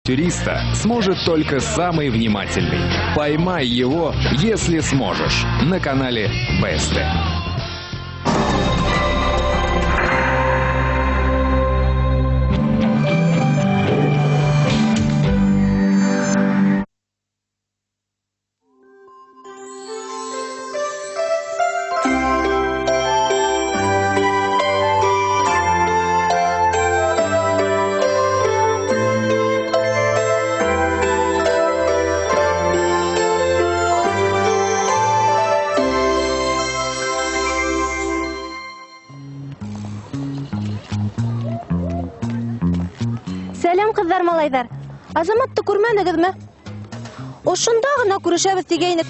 Туриста сможет только самый внимательный. Поймай его, если сможешь. На канале БСТ. Сәлем кызлар, малайдар. Азаматты күрмәдегезме? Ошонда гына күрешәбез дигәйнек.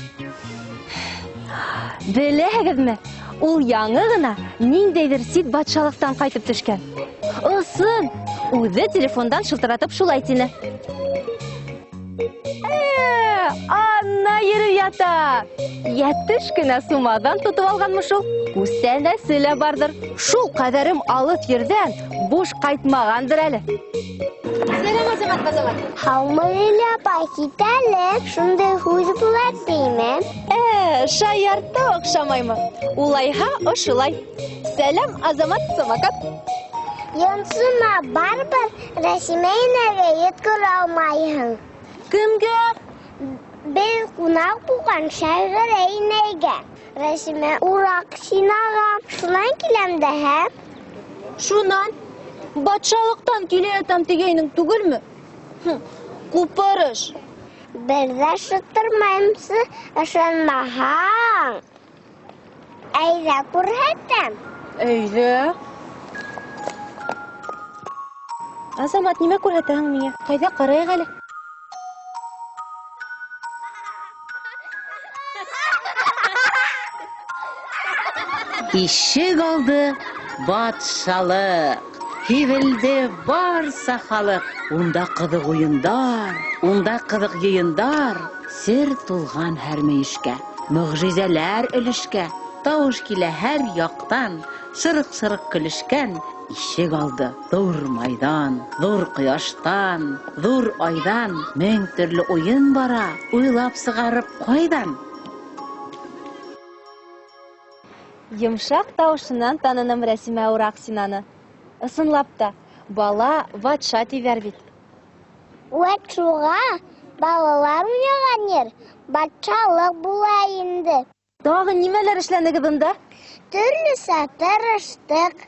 Беләһегезме? Ул яңы гына ниндәйдер сит батшалыктан кайтып төшкән. Ысын, үзе телефондан шылтыратып шулай тине. Анна йөреп ята. Яттыш кенә сумадан тотып алганмыш ул. Күсәнәсе лә бардыр. Шул кадәрем алып йөрдән буш кайтмагандыр әле. Сәлем, Азамат. Хамылыла пакетале, шундай хуй булар дейме? Шаяртта охшамаймы? Улайха ошулай. Сәлем, Азамат самокат. Йонсума барбар Рәсимәйнәгә йөткер алмайһың. Кемгә? Без кунак булган шәһәр әйнәгә. Рәсимә урак синага. Шунан киләм дә, һә? Шунан батшалыктан килә ятам дигәйнең түгелме? Купырыш. Бердә шытырмаймсы, ышанмаһаң. Әйдә күрһәтәм. Әйдә. Азамат, нимә күрһәтәһең миңа? Кайда карыйк әле? Ишек алды батшалык. Хивелде барса халык. Унда кызык уендар, унда кызык йыендар. Сер тулган һәр мөешкә, мөгъҗизәләр өлешкә. Тавыш килә һәр яктан, шырык-шырык көлешкән. Ишек алды зур майдан, зур кояштан, зур айдан. Мең төрле уен бара, уйлап сыгарып кайдан. Йомшак тавышынан таныным Рәсимә урак синаны. Ысынлап та, бала ватша тибәр бит. Вәт шуға балалар уйнаган йер батшалык була инде. Тагы нимәләр эшләнегез анда? Төрлесе тырыштык.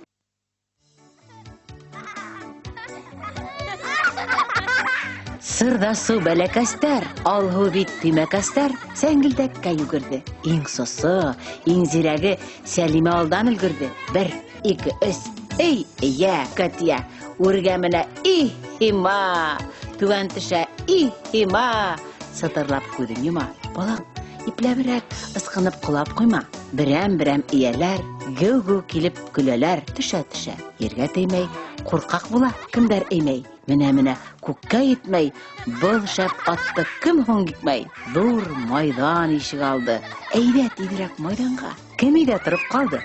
Сырда су бәләкәстәр, алһу бит тимәкәстәр, сәңгелдәккә йүгерде. Иң сосы, иң зирәге Сәлимә алдан өлгерде. 1, 2, 3. Эй, я, Катя, үргә менә ихима, түгән төшә ихима. Сытырлап күҙен йома. Балаң, ипләберәк, ысҡынып ҡолап ҡуйма. Берәм-берәм ияләр, геү-геү килеп көләләр, төшә-төшә. Ергә теймәй, ҡурҡаҡ була, кемдәр әймәй. Менә-менә күккә етмәй, был шәп атты кем һуң гитмәй. Ҙур майҙан ишек алды. Әйҙә тиҙерәк майҙанға. Кем өйҙә тороп ҡалды?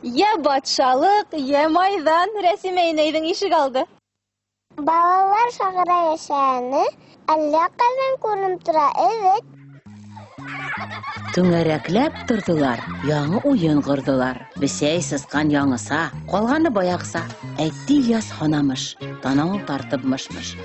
Я батшалык, я майҙан, Рәсимә инәйҙең ишек алды. Балалар шағыра йәшәне, әллә ҡайҙан күренеп тора, evet. Түңәрәкләп тордылар, яңы уйын ҡорҙолар. Бесәй сысҡан яңыса, ҡалғаны баяғса. Әйтте Ильяс һанамыш, танауын тартып мыш-мыш.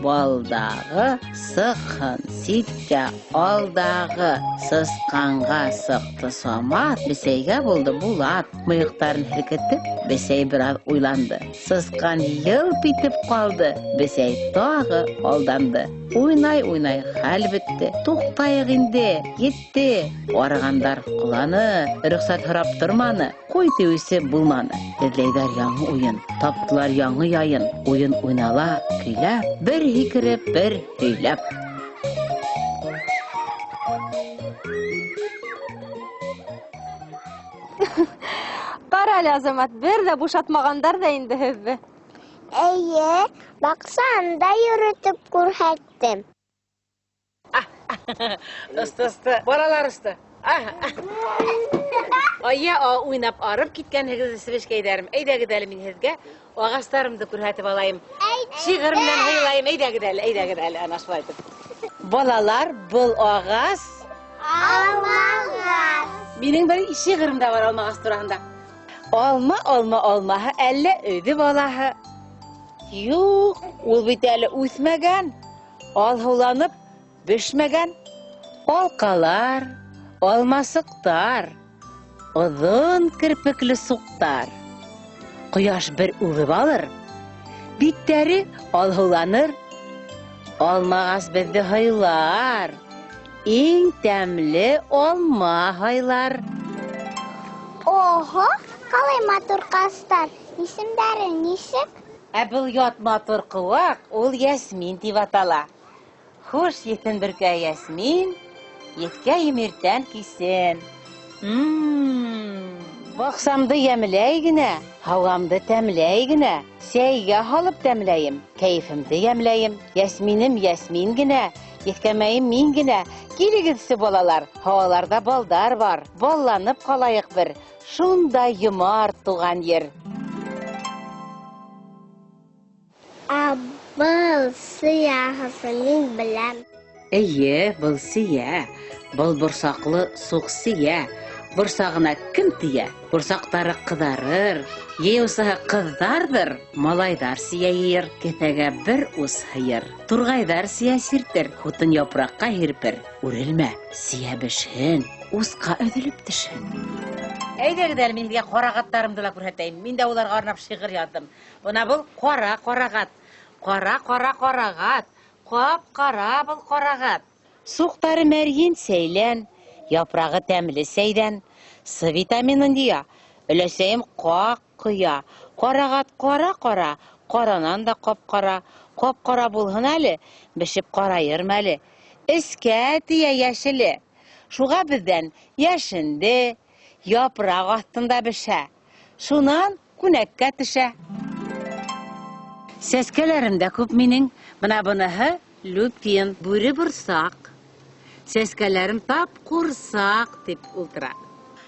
Балдағы сыҡһын ситкә алдағы. Сысҡанға сыҡты Самат, бесәйгә булды Булат. Мыйыҡтарын һелкетеп, бесәй бер аҙ уйланды. Сысҡан йылп итеп ҡалды, бесәй тағы алданды. Уйнай-уйнай хәл бөттө. Туҡтайыҡ инде, етте. Арығандар ҡоланы, рөхсәт һорап торманы. Ҡуй тиеүсе булманы. Эҙләйҙәр яңы уйын, таптылар яңы яйын. Уйын уйнала, көйләп, бер һикереп, бер һөйләп. Ҡара әле, Азамат, бер дә бушатмағандар да инде һеҙҙе. Эйе, баҡсанда йөрөтөп күрһәттем. Ысты, баралар ысты. Ая, уйнап арып киткән һегез сибешкәйдәрем. Әйдәгез әле мин һезгә агачларымды күрһәтеп алайым. Шигырь белән һыйлайым. Әйдәгез әле, ана шулай итеп. Балалар, был агас Алмагас. минең бер шигырем дә бар алмагас турында. Алмаһы әллә өйдә балаһы. Юк, ул бит әле үсмәгән. Алһуланып бешмәгән. Алкалар, алмасыктар. Озын кирпекле суктар. Кояш бер үгеп алыр. Биттәре алһуланыр. Алмагас безне һайлар. Иң тәмле алма һайлар. Ого, калай матур кастар. Исемдәре ничек? Был ят матур куак, ул Ясмин дип атала. Хуш етен биркә Ясмин, еткә емиртән кисен. Баксамды ямләй генә, һавамды тәмләй генә, сәйгә һалып тәмләйем, кәефемде ямләйем. Ясминем Ясмин генә, еткәмәем мин генә. Килегез балалар, һаваларда балдар бар, балланып калайык бер. Шунда йомар туган ер. Был сияхысын мин беләм. Әйе, был сия. Был борсаклы сук сия. Борсагына кем тия? Борсактары кызарыр. Еусаһы кыздардыр. Малайдар сия йыр. Кефәгә бер ус һыйыр. Тургайдар сия сиртер. Хутын япракка һирпер. Үрелмә, сия бешһен. Уска өҙөлөп төшһен. Әйдәгез әле мингә карагаттарымды ла күрһәтәйем. Мин дә уларга арнап шигырь яздым. Буна был кара карагат. Кара карагат. Кап-кара был карагат. Суктары мәрйен сәйлән, япрагы тәмле сәйдән. С витаминын дия. Өләсәем как кыя. Карагат кара-кара, каранан да кап-кара. Кап-кара булһын әле, бешеп карайыр мәле. Искә тия яшеле. Шуга бездән яшенде, япрак астында бешә. Шунан күнәккә төшә. Сәскәләремдә күп минең. Бына буныһы Люпин, бүре борсак. Сәскәләрем тап курсак дип ултыра.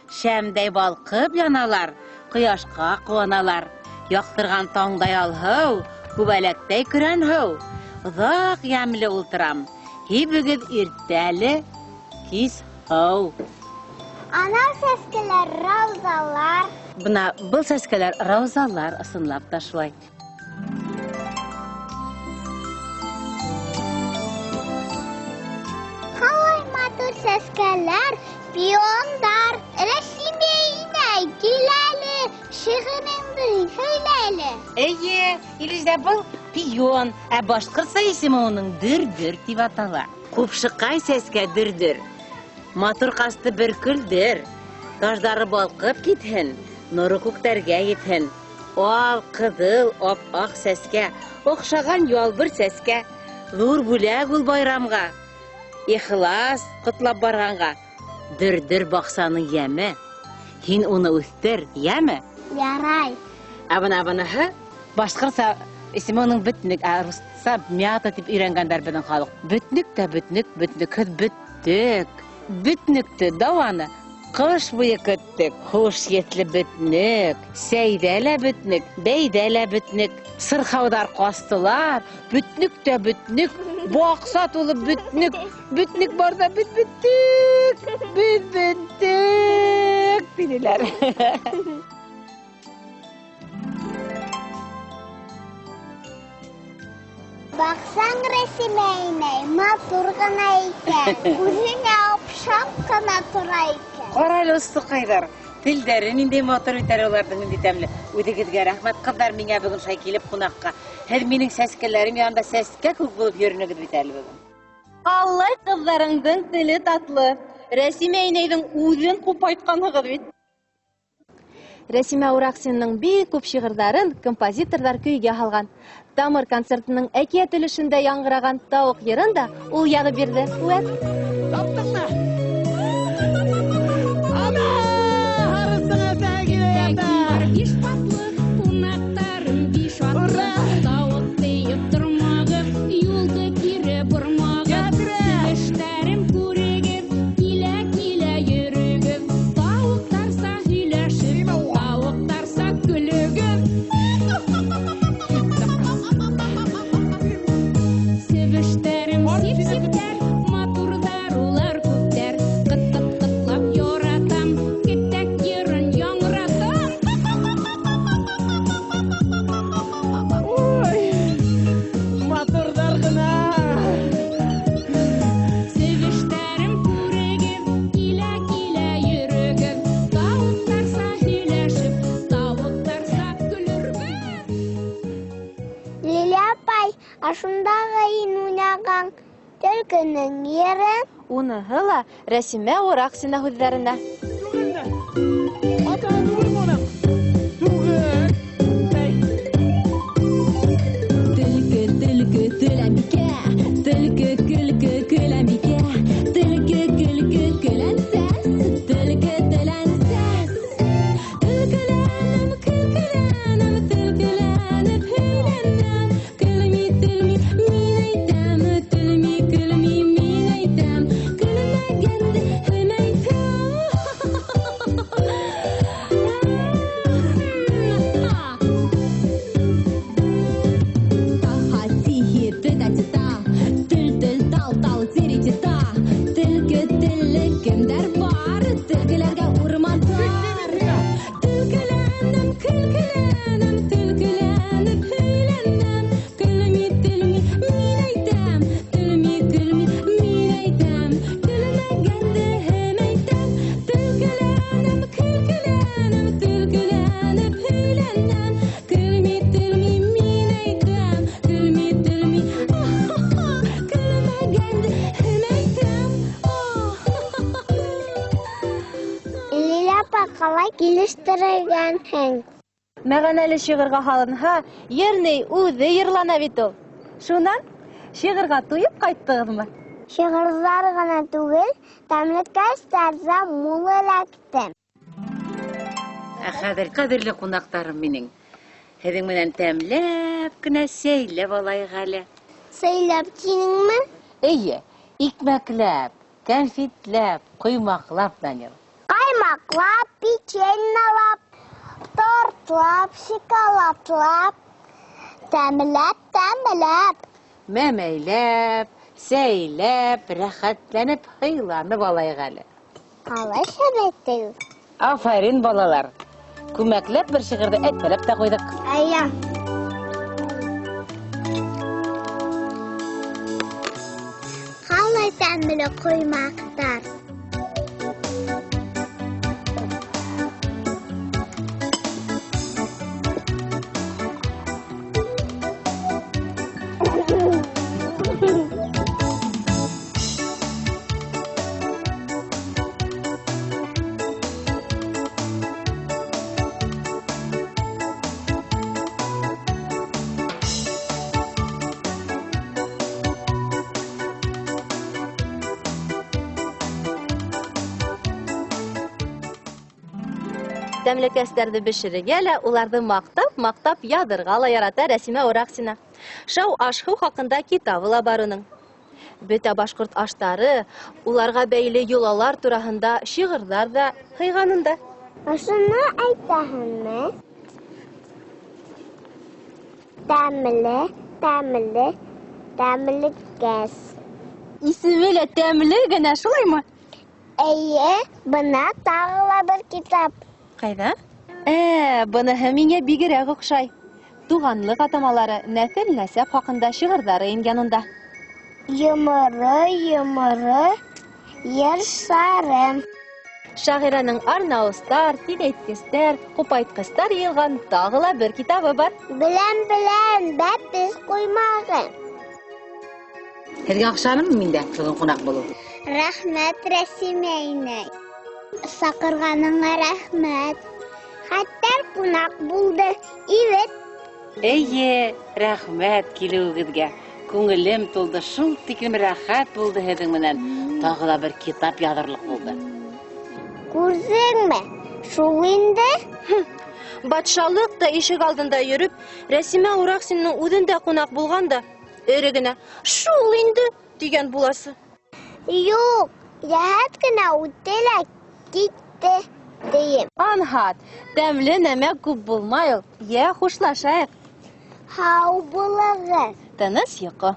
Шәмдәй балкып яналар, кояшка куаналар. Яктырган таңдай алһыу, күбәләктәй көрәнһыу. Озак ямле ултырам. Һибегез иртәле, кис һау. Ана сәскәләр раузалар. Бына был сәскәләр раузалар, ысынлап та шулай. Калай матур сәскәләр, пиондар. Рәсимәйнә киләле, шигыреңде сөйләле. Әйе, Илизә был пион, ә башкортса исеме уның дөрдер дип атала. Купшыкай сәскә дөрдер. Матур касты бер көлдер. Ташлары балкып китһен, нуры күктәргә йетһен. Ал, кызыл, ап-ак сәскә, охшаган ялбыр сәскә. Зур бүләк ул байрамга. Ихлас котлап барганга. Дөрдер баксаның яме. Һин уны үстер, яме? Ярай. Абына-абынаһы башкортса исеме уның бөтнек, русса мята дип өйрәнгәннәр безнең халык. Бөтнек тә бөтнек, бөтнекһез бөттек. Бөтнекте даваны кыш буе көттек. Хуш етле бөтнек, сәйдә лә бөтнек, бәйдә лә бөтнек. Сырхаудар кастылар, бөтнек тә бөтнек, бакса тулы бөтнек. Бөтнек барда бөттек, бөттек диләр. Баксаң Рәсимәйнә, матур гына икән. Күзенә опшап кына тора икән. Каралы устыкайдар. Телдәре нинди матур итәр уларның нинди тәмле. Үдегезгә рәхмәт кызлар, миңа бүген шай килеп кунакка. Һәр минең сәскәләрем янында сәскә күк булып йөрнегез бит әле бүген. Аллай кызларыңдың теле татлы. Рәсимәйнәйнең үзен купайтканыгыз бит. Рәсимә Ураксинның бик күп шигырьләрен композиторлар көйгә һалган. Тамыр концертының әкият өлешендә яңгыраган Тауык йырын да ул ягы бирде. Үәт. Таптыңмы? Ана! Арысыңа сәгиле ята! Биш батлы кунактарым, биш атлы тауык тыйып тормагы, юлды кире бормагы. Эштәрем күрегеп, килә-килә Әй, ашындағы ин уйнаған төлкінің ері. Уныһы ла Рәсимә Ураксина һүҙҙәренә. Атаны урмана. Түгел. Төлкө, төлкө, төләмбикә, төлкө, көлкө, көләмбикә, төлкө, көлкө, көләнсәс, төлкө, төләнсәс. Төлкөләнем, көлкөләнем, төлкөләнеп һөйләнәм. Көлми, төлми, мин әйтәм, төлми, көлми, мин әйтәм. Көлмәгәнде һин әйтәм. Таха-тихи, тыта-тита, төл-төл, тал-тал, тири-тита. Төлкө, төллө кемдер бар, төлкөләргә урман тар. Төлкөләнем, көлкөләнем, төлкөләнеп һөйләнәм. Көлми, төлми, мин әйтәм, төлми, көлми, мин әйтәм. Көлмәгәнде һин әйтәм. Төлкөләнем, көлкөләнем, төлкөләнеп һөйләнәм. Көлми, төлми, мин әйтәм. Көлми, төлми, көлмәгәнде һин әйтәм. Лиля апа, қалай килештерелгәнһең? Мәғәнәле шиғырға һалынһа, йөрней үҙе йырлана бит ул. Шунан шиғырға туйып ҡайттығыҙмы? Шиғырҙар ғына түгел, тәмлекәстәр ҙә мул эләкте. Хәҙер, ҡәҙерле ҡунаҡтарым минең, һеҙҙең менән тәмләп кенә сәйләп алайыҡ әле. Сөйләп тинеңме? Эйе, икмәкләп, кәнфитләп, ҡоймаҡлап, Данил. Ҡаймаҡлап, печеньелап, тортлап, шоколадлап, тәмләп. Мәмәйләп, сәйләп, рәхәтләнеп, һыйланып алайыҡ әле. Ҡалай шәбәйтегеҙ? Афарин, балалар. Күмәкләп бер шиғырҙы әйтәләп тә ҡуйҙык. Әйе. Ҡалай тәмле ҡоймаҡтар. Тәмлекәстәрҙе бешерергә лә, уларҙы маҡтап яҙырға ла ярата Рәсимә Ураксина. Шау аш-һыу хаҡында китабы ла бар уның. Бөтә башҡорт аштары, уларға бәйле йолалар тураһында шиғырҙар ҙа һыйғанында. Ошоно әйтәһеңме? Тәмле, тәмлекәс. Исеме лә тәмле генә, шулаймы? Әйе, бына тағы ла бер китап. Ҡайҙа? Быныһы миңә бигерәк оҡшай. Туғанлыҡ атамалары, нәҫел-нәсәп хаҡында шиғырҙары ингән унда. Йоморо, ер сарым. Шағираның арнауыстар, тиҙәйткестәр, ҡупайтҡыстар йыйылған тағы ла бер китабы бар. Беләм, бәпес ҡоймағы. Һеҙгә оҡшанымы миндә бөгөн ҡунаҡ булыу? Рәхмәт, Рәсимә инәй. Саҡырғаныңа рәхмәт. Хәттәр ҡунаҡ булды, ивет. Эйе, рәхмәт килеүегеҙгә. Күңелем тулды, шул тиклем рәхәт булды һеҙҙең менән. Тағы ла бер китап яҙырлыҡ булды. Күрҙеңме? Шул инде. Батшалыҡ та ишек алдында йөрөп, Рәсимә Ураксинаның үҙендә ҡунаҡ булғанда, эре генә «Шул инде» тигән буласы. Юҡ, йәһәт кенә үтте лә китте, тием. Анһат, тәмле нәмә күп булмай ул. Йә, хушлашайыҡ. Һау булығыҙ. Тыныс йоҡо.